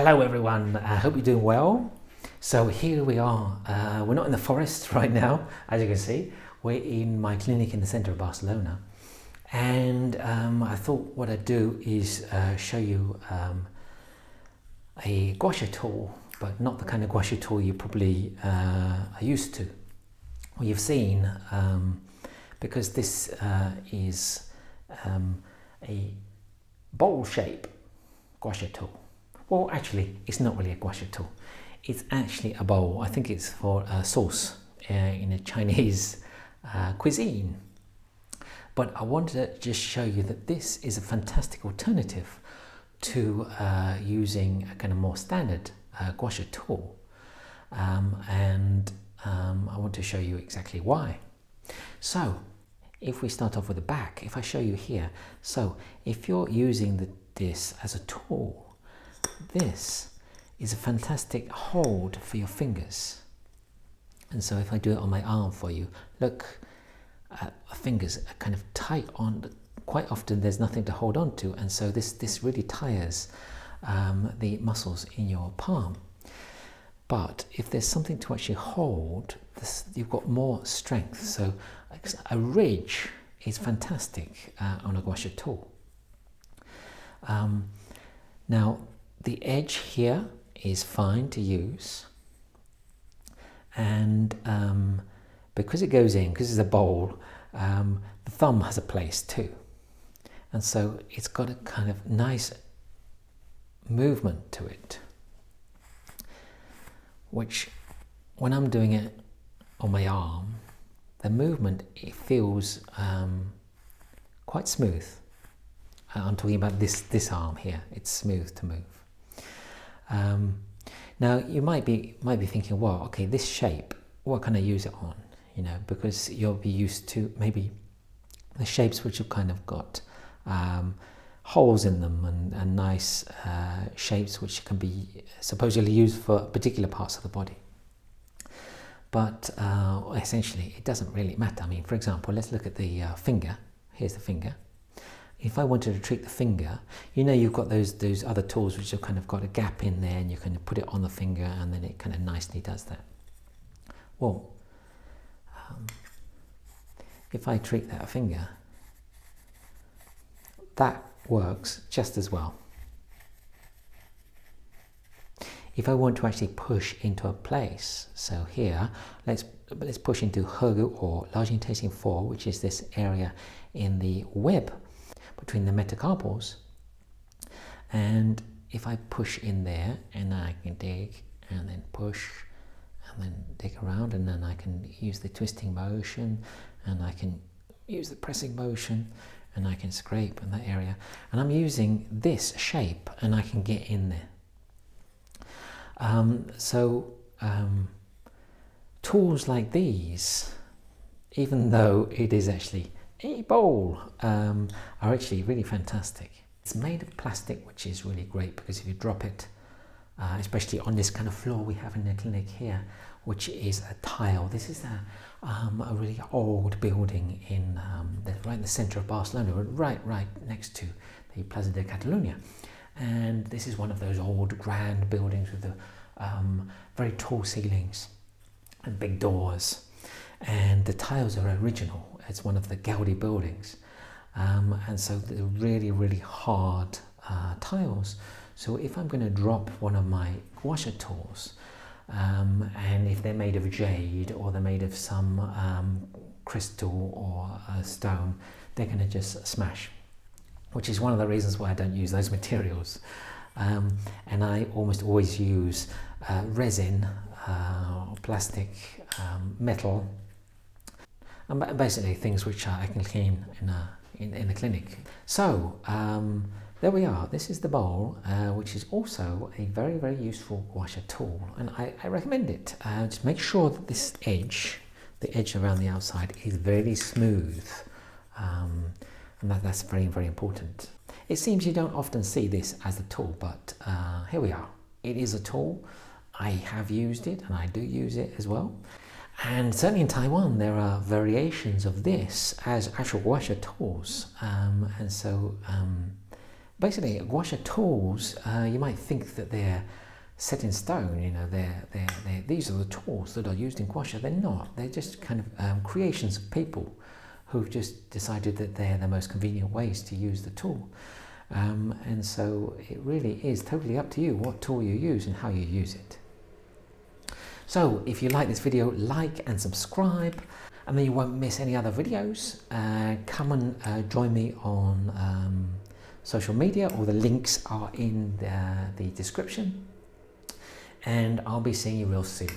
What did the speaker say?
Hello everyone, I hope you're doing well. So here we are, we're not in the forest right now, as you can see. We're in my clinic in the center of Barcelona. And I thought what I'd do is show you a gua sha tool, but not the kind of gua sha tool you probably are used to, or you've seen, because this is a bowl shape gua sha tool. Well, actually, it's not really a gua sha tool. It's actually a bowl. I think it's for sauce in a Chinese cuisine. But I wanted to just show you that this is a fantastic alternative to using a kind of more standard gua sha tool. I want to show you exactly why. So, if we start off with the back, if I show you here, so if you're using this as a tool, this is a fantastic hold for your fingers. And so if I do it on my arm for you, look, my fingers are kind of tight on, quite often there's nothing to hold on to, and so this really tires the muscles in your palm. But if there's something to actually hold, you've got more strength. So a ridge is fantastic on a gua sha tool. Now, the edge here is fine to use, and because it goes in, because it's a bowl, the thumb has a place too, and so it's got a kind of nice movement to it, which when I'm doing it on my arm, the movement, it feels quite smooth. I'm talking about this arm here, it's smooth to move. Now you might be thinking, well, okay, this shape, what can I use it on? You know, because you'll be used to maybe the shapes which have kind of got holes in them and nice shapes which can be supposedly used for particular parts of the body. But essentially, it doesn't really matter. I mean, for example, let's look at the finger. Here's the finger. If I wanted to treat the finger, you know, you've got those other tools which have kind of got a gap in there, and you can put it on the finger and then it kind of nicely does that. Well, if I treat that finger, that works just as well. If I want to actually push into a place, so here, let's push into Hegu, or large intestine 4, which is this area in the web between the metacarpals, and if I push in there, and I can dig and then push and then dig around, and then I can use the twisting motion, and I can use the pressing motion, and I can scrape in that area, and I'm using this shape and I can get in there. Tools like these, even though it is actually a bowl, are actually really fantastic. It's made of plastic, which is really great, because if you drop it, especially on this kind of floor we have in the clinic here, which is a tile. This is a really old building right in the centre of Barcelona, right next to the Plaza de Catalunya. And this is one of those old grand buildings with the very tall ceilings and big doors. And the tiles are original. It's one of the Gaudi buildings, and so they're really hard tiles. So if I'm going to drop one of my gua sha tools, and if they're made of jade or they're made of some crystal or stone, they're going to just smash, which is one of the reasons why I don't use those materials. And I almost always use resin, plastic, metal, and basically things which I can clean in the clinic. So there we are. This is the bowl, which is also a very useful gua sha tool, and I recommend it. Just make sure that this edge, the edge around the outside, is very smooth, and that's very important. It seems you don't often see this as a tool, but here we are. It is a tool. I have used it, and I do use it as well. And certainly in Taiwan, there are variations of this as actual gua sha tools, and so Basically, gua sha tools, you might think that they're set in stone, you know, these are the tools that are used in gua sha. They're not. They're just kind of creations of people who've just decided that they're the most convenient ways to use the tool. And so it really is totally up to you what tool you use and how you use it. So if you like this video, like and subscribe, and then you won't miss any other videos. Come and join me on social media, or the links are in the description, and I'll be seeing you real soon.